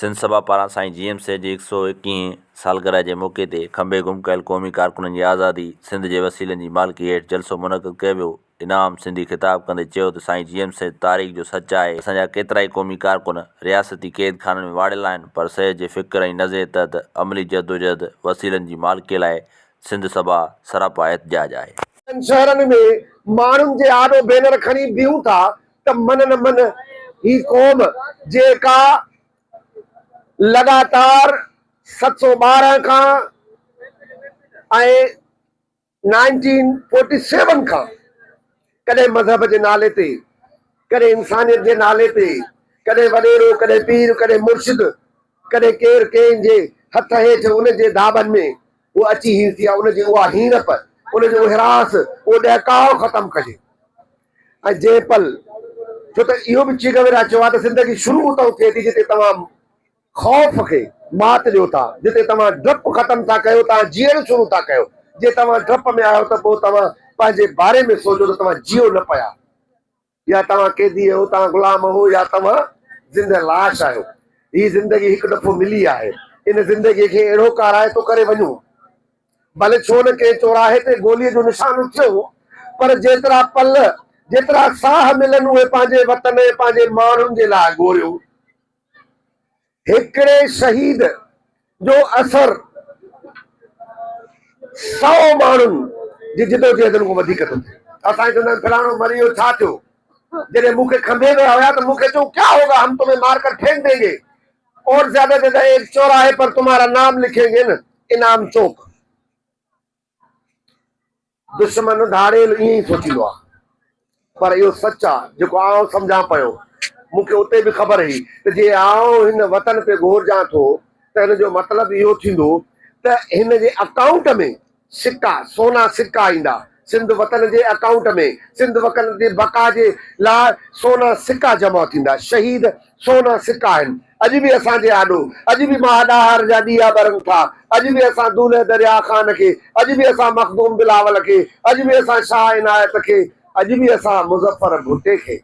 सिंध सभा पारां साईं GMC जी 121 सालगिरह जे मौक़े ते खंबे गुम कयल क़ौमी कारकुननि जी आज़ादी सिंध जे वसीलनि जी मालिकी हेठि जलसो मुनक़िद कयो वियो। इनाम सिंधी ख़िताब कंदे चयो त साईं GMC तारीख़ जो सच आहे। असांजा केतिरा ई क़ौमी कारकुन रियासती क़ैद खाननि में वाड़ियल आहिनि, पर सिहत जे फ़िक्र ऐं नज़रे तहत अमली जदोजहद वसीलनि जी मालिकीअ लाइ सिंध सभा सरापा एहतजाज आहे। शहरनि में माण्हुनि जे आॾो बैनर खणी बीहूं था त मन न मन ही क़ौम जेका लगातार 712 खां ऐं 1947 खां कॾहिं मज़हब जे नाले ते, कॾहिं इंसानियत जे नाले ते, कॾहिं वॾेरो, कॾहिं पीर, कॾहिं मुर्शिद, कॾहिं केरु कंहिंजे हथ हेठि उन जे दाबनि में उहो अची हीर थी आहे। उनजी उहा हीणप, उनजो हिरास, उहो ॾहकाव ख़तमु कजे। ऐं जंहिं पल, छो त इहो बि चिगवेरा चयो आहे त ज़िंदगी शुरू उतां थिए थी जिते तव्हां ख़ौफ़ खे मात ॾियो था, जिते तव्हां डपु ख़तमु था कयो, तव्हां जीअण शुरू था कयो। जे तव्हां डप में आहियो त पोइ तव्हां पंहिंजे बारे में सोचो त तव्हां जियो न पिया, या तव्हां कैदी हो, तव्हां ग़ुलाम हो, या तव्हां ज़िंदह लाश आहियो। हीअ ज़िंदगी हिकु दफ़ो मिली आहे, इन ज़िंदगीअ खे अहिड़ो काराए थो करे वञूं। भले छो न के चौराहे ते गोलीअ जो निशान थियो, पर जेतिरा पल, जेतिरा साह मिलनि उहे पंहिंजे वतन, पंहिंजे माण्हुनि जे लाइ ॻोल्हियो। हिकिड़े शहीद जो असर 100 माण्हुनि जी जिदोजहदनि खां वधीक थो थिए। असां चवंदा आहियूं फलाणो मरी वियो, छा थियो? जॾहिं मूंखे खंभे में हुया तो मुझे चो क्या होगा, हम तुम्हें मारकर फेंक देंगे और ज्यादा से ज्यादा एक चौराहे पर तुम्हारा नाम लिखेंगे न, इनाम चौक। दुश्मन धाड़ेल ईअं ई सोचींदो आहे, पर इहो सच आहे जेको आउं सम्झां पियो। मूंखे उते बि ख़बर हुई त जे आउं हिन वतन ते घुरिजां थो त हिन जो मतिलबु इहो थींदो त हिन जे अकाउंट में सिक्का, सोना सिक्का ईंदा। सिंध वतन जे अकाउंट में, सिंध वतन जे बका जे लाइ सोना सिक्का जमा थींदा। शहीद सोना सिक्का आहिनि। अॼु बि असांजे आॾो, अॼु बि महाॾाहर जा ॾीआ ॿरनि था, अॼु बि असां दूल्हे दरिया ख़ान खे, अॼु बि असां मखदूम बिलावल खे, अॼु बि असां शाह इनायत खे, अॼु बि असां मुज़फ़र भुट्टे खे,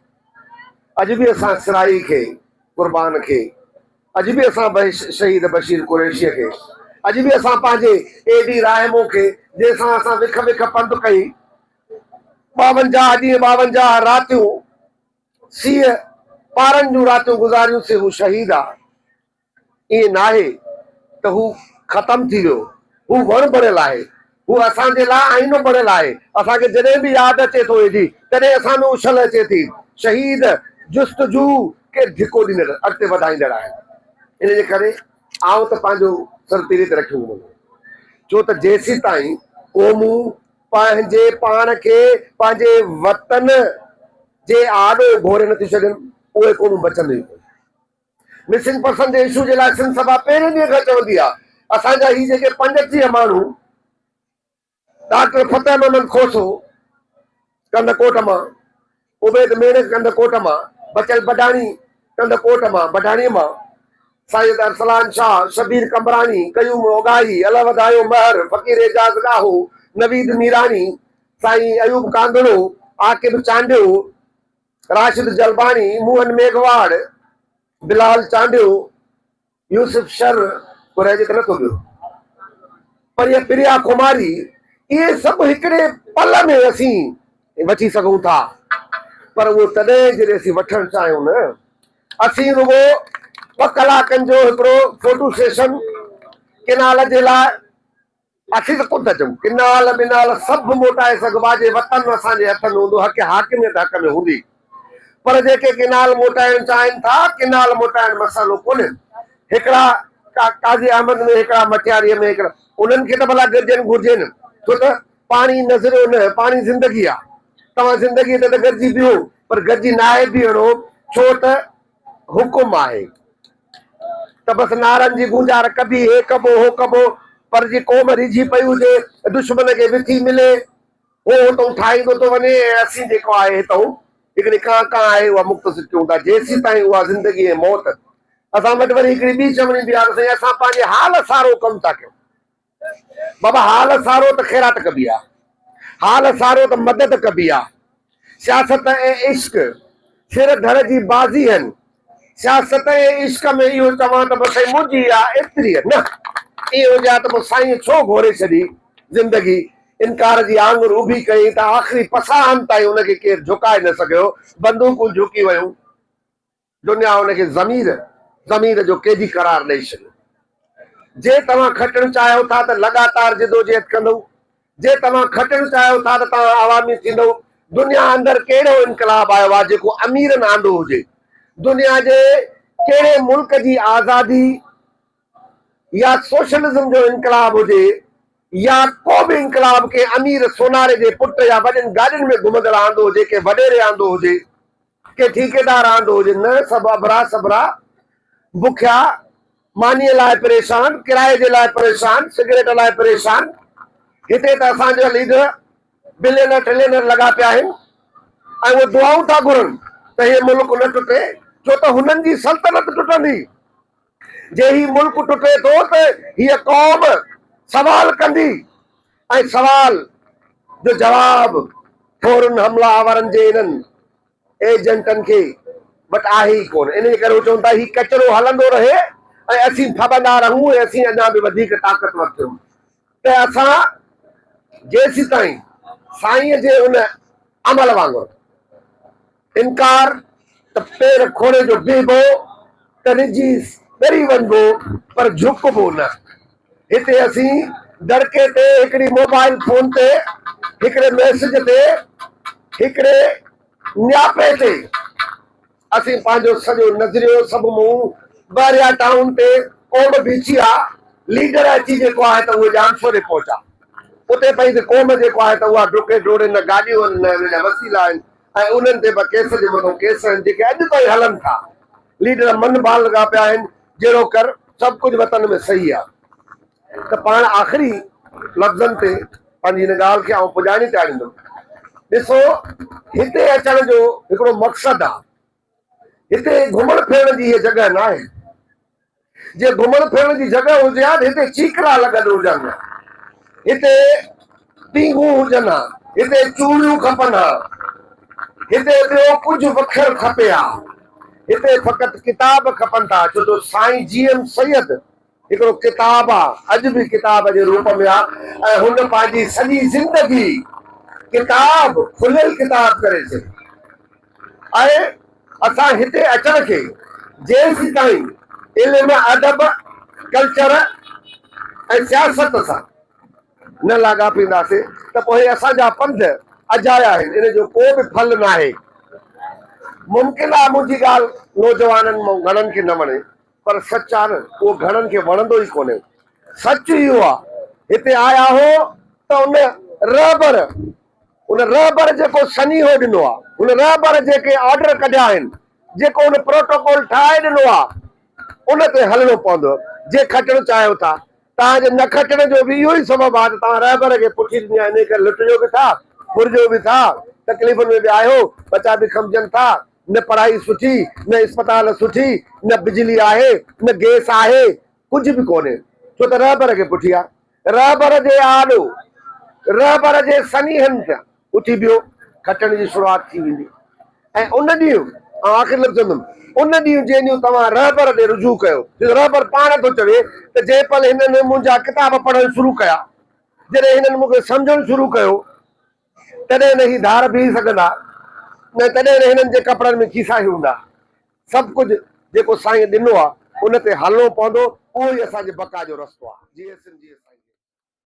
अॼु बि असां सिराई खे, कुर्बान खे, अॼु बि असां शहीद बशीर कुरैशीअ खे, अॼु बि असां पंहिंजे एडी राहिमो खे, जंहिंसां असां विख विख पंधु कई, 52 ॾींहं 52 रातियूं सीअ पारनि जूं रातियूं गुज़ारियूंसीं, हू शहीद आहे। ईअं नाहे त हू ख़तमु थी वियो, हू वण बणियल आहे, हू असांजे लाइ आईनो बणियल आहे। असांखे जॾहिं बि यादि अचे थो हेॾी, तॾहिं असां में उछल अचे थी। शहीद जुस्तजू के धिको ॾींदड़, अॻिते वधाईंदड़ आहे। इन जे करे आउं त पंहिंजो सर तीरे ते रखियो हूंदो, छो त जेसीं ताईं क़ौमूं पंहिंजे पाण खे पंहिंजे वतन जे आॾो घोरे नथियूं छॾनि, उहे क़ौमूं बचंदियूं। मिसिंग पर्सन जे इशू जे लाइ सिंध सभा पहिरें ॾींहं खां चवंदी आहे। असांजा ही जेके 35 माण्हू, डॉक्टर फतेह महमद खोसो कंदकोट मां, उबैद मेड़क कंदकोट मां, बचल बडाणी कंदकोट मां, बडाणीअ मां, सैयद अरसलान शाह, शबीर कमरानी, कयूम ओगाही, अलवदायो महर, फकीर एजाज गाहो, नवीद मीरानी, साईं अयूब कांदड़ो, आकिब चांडियो, राशिद जलबानी, मोहन मेघवाड़, बिलाल चांडियो, यूसुफ शर, कुरैज त नथो ॿियो, पर प्रिया कुमारी, इहे सभु हिकिड़े पल में असीं वठी सघूं था। पर उहो तॾहिं जॾहिं असीं वठणु चाहियूं न, असीं रुगो 2 कलाकनि जो हिकिड़ो फोटो सेशन किनाल जे लाइ असीं त ख़ुदि अचूं। किनाल बिनाल सभु मोटाए सघिबा जे वतन असांजे हथ में हूंदो, हक़ हाकिमियत हक़ में हूंदी। पर जेके किनाल मोटाइण चाहिनि था, किनाल मोटाइण मसालो कोन्हे। हिकिड़ा काज़ी अहमद में, हिकिड़ा मटियारीअ में, हिकिड़ा उन्हनि खे त भला गॾिजनि घुरिजनि, छो त पाणी नज़रियो न, पाणी ज़िंदगी आहे। तव्हां ज़िंदगीअ ते त गॾिजी बीहो, पर गॾिजी नाहे बीहणो, छो त हुकुम आहे त बसि नारनि जी गुंजार कभी हे कबो हो कबो। पर जी क़ौम रिझी पई हुजे, दुश्मन खे विथी मिले, उहो हुतां ठाहींदो थो वञे। असीं जेको आहे हितां हिकिड़ी कां आहे, उहा मुख़्तसिर कयूं था। जेसीं ताईं उहा ज़िंदगी ऐं मौत, असां वटि वरी हिकिड़ी ॿी चवणी बि आहे, असां पंहिंजे हाल सारो कमु था कयूं। बाबा हाल सारो त ख़ैरात कबी आहे, हाल सारो त मदद कबी आहे। सियासत ऐं इश्क सिर धर जी बाज़ी आहिनि, सियासत ऐं इश्क में इहो चवां त बसि मुंहिंजी आहे एतिरी न, इहो हुजे त पोइ साईं छो घोरे छॾी ज़िंदगी, इनकार जी आंगुर उभी कई त आख़िरी पसाहन ताईं उनखे केरु झुकाए न सघियो, बंदूकूं झुकी वियूं, दुनिया उनखे ज़मीर जो कैदी करार ॾेई छॾियो। जे तव्हां खटणु चाहियो था त लगातार जिदोजहद कंदो, जे तव्हां खटणु चाहियो था त तव्हां अवामी थींदो। दुनिया अंदरि कहिड़ो इनकलाब आयो आहे जेको अमीरनि आंदो हुजे? दुनिया जे कहिड़े मुल्क जी आज़ादी या सोशलिज्म जो इनकलाब हुजे या को बि इनकलाब के अमीर सोनारे जे पुट या वॾनि गाॾियुनि में घुमंदड़ आंदो हुजे, के वॾेरे आंदो हुजे, के ठेकेदार आंदो हुजे, न सभु अबरा सबरा बुखिया, मानीअ लाइ परेशान, किराए जे लाइ परेशान, सिगरेट लाइ परेशान। हिते त असांजा लीडर बिलियनर ट्रिलियनर लॻा पिया आहिनि ऐं उहे दुआऊं था घुरनि त हे मुल्क न टुटे, छो त हुननि जी सल्तनत टुटंदी। जे ही मुल्क टुटे थो त हीअ क़ौम सवाल कंदी ऐं सवाल जो जवाब फौरन हमलावरनि जे इन्हनि एजेंटनि खे वटि आहे ई कोन। इन करे उहे चवनि था ही कचिरो हलंदो रहे ऐं असीं फबंदा रहूं ऐं असीं अञा बि वधीक ताक़तवर थियूं। त असां जेसीं ताईं साईंअ जे उन अमल वांगुरु इनकार त पेर खोड़े जो बीहबो त रिझी ॾरी वञिबो पर झुकबो न। हिते असीं दड़के ते, हिकिड़ी मोबाइल फोन ते, हिकिड़े मैसेज ते, हिकिड़े न्यापे ते असीं पंहिंजो सॼो नज़रियो सभु मुंहुं ॿाहिरियां टाउन ते क़ौम बीठी आहे। लीडर अची जेको आहे त उहे ॼाणसोरे पहुचा, उते पई त क़ौम जेको आहे त उहा डुके डोड़े, न गाॾियूं आहिनि न वसीला आहिनि ऐं उन्हनि ते बि केस जे मथां केस आहिनि जेके अॼु ताईं हलनि था। लीडर मन बाल लॻा पिया आहिनि, जहिड़ो कर सभु कुझु वतन में सही आहे। त पाण आख़िरी लफ़्ज़नि ते पंहिंजी हिन ॻाल्हि खे आउं पुॼाणी चाढ़ींदुमि। ॾिसो, हिते अचण जो हिकिड़ो मक़सदु आहे। हिते घुमण फिरण जी हीअ जॻह न आहे। जे घुमण फिरण जी जॻह हुजे हा त हिते चीकरा लॻल हुजनि हा, हिते टींगूं हुजनि हा, हिते चूड़ियूं खपनि हा, हिते ॿियो कुझु वखर खपे हा। हिते फ़क़ति किताब खपनि था, छो जो साईं जीएम सैयद हिकिड़ो किताब आहे, अॼु बि किताब जे रूप में आहे ऐं हुन पंहिंजी सॼी ज़िंदगी किताब खुलियल किताब करे छॾी। ऐं असां हिते अचण खे जेसीं ताईं इल्म, अदब, कल्चर ऐं सियासत सां न लाॻापींदासीं त पोइ असांजा पंध अजाया आहिनि, इन जो को बि फल न आहे। मुमकिन आहे मुंहिंजी ॻाल्हि नौजवाननि मां घणनि खे न वणे, पर सच आहे न, उहो घणनि खे वणंदो ई कोन्हे। सच इहो आहे, हिते आया हो त उन रहबर जेको सनी हो ॾिनो आहे, उन रहबर जेके ऑर्डर कढिया आहिनि, जेको उन प्रोटोकॉल ठाहे ॾिनो आहे, उन ते हलणो पवंदो। जे खटणु चाहियो था, तव्हांजे न खटण जो बि इहो ई सबबु आहे त तव्हां रहबर खे पुठी ॾिनी आहे। इन करे लुटिजो बि था, फुरिजो बि था, तकलीफ़ुनि में बि आहियो, बचा बि खमजनि था। न पढ़ाई सुठी, न इस्पताल सुठी, न बिजली आहे, न गैस आहे, कुझु बि कोन्हे, छो त रहबर खे पुठी आहे। रहबर जे आॾो, रहबर जे सनीहनि ते उथी बियो, खटण जी शुरूआति थी वेंदी। ऐं उन ॾींहुं, आख़िर लफ़्ज़ंदुमि, उन ॾींहुं जे ॾींहुं तव्हां रहबर ते रुजू कयो, रहबर पाण थो चवे त जंहिं पल हिननि मुंहिंजा किताब पढ़णु शुरू कया, जॾहिं हिननि मूंखे सम्झणु शुरू कयो, तॾहिं न ही धार बीह सघंदा, न तॾहिं न हिननि जे कपिड़नि में खीसा ई हूंदा। सभु कुझु जेको साईं ॾिनो आहे उन ते हलणो पवंदो, उहो ई असांजे बका जो रस्तो आहे।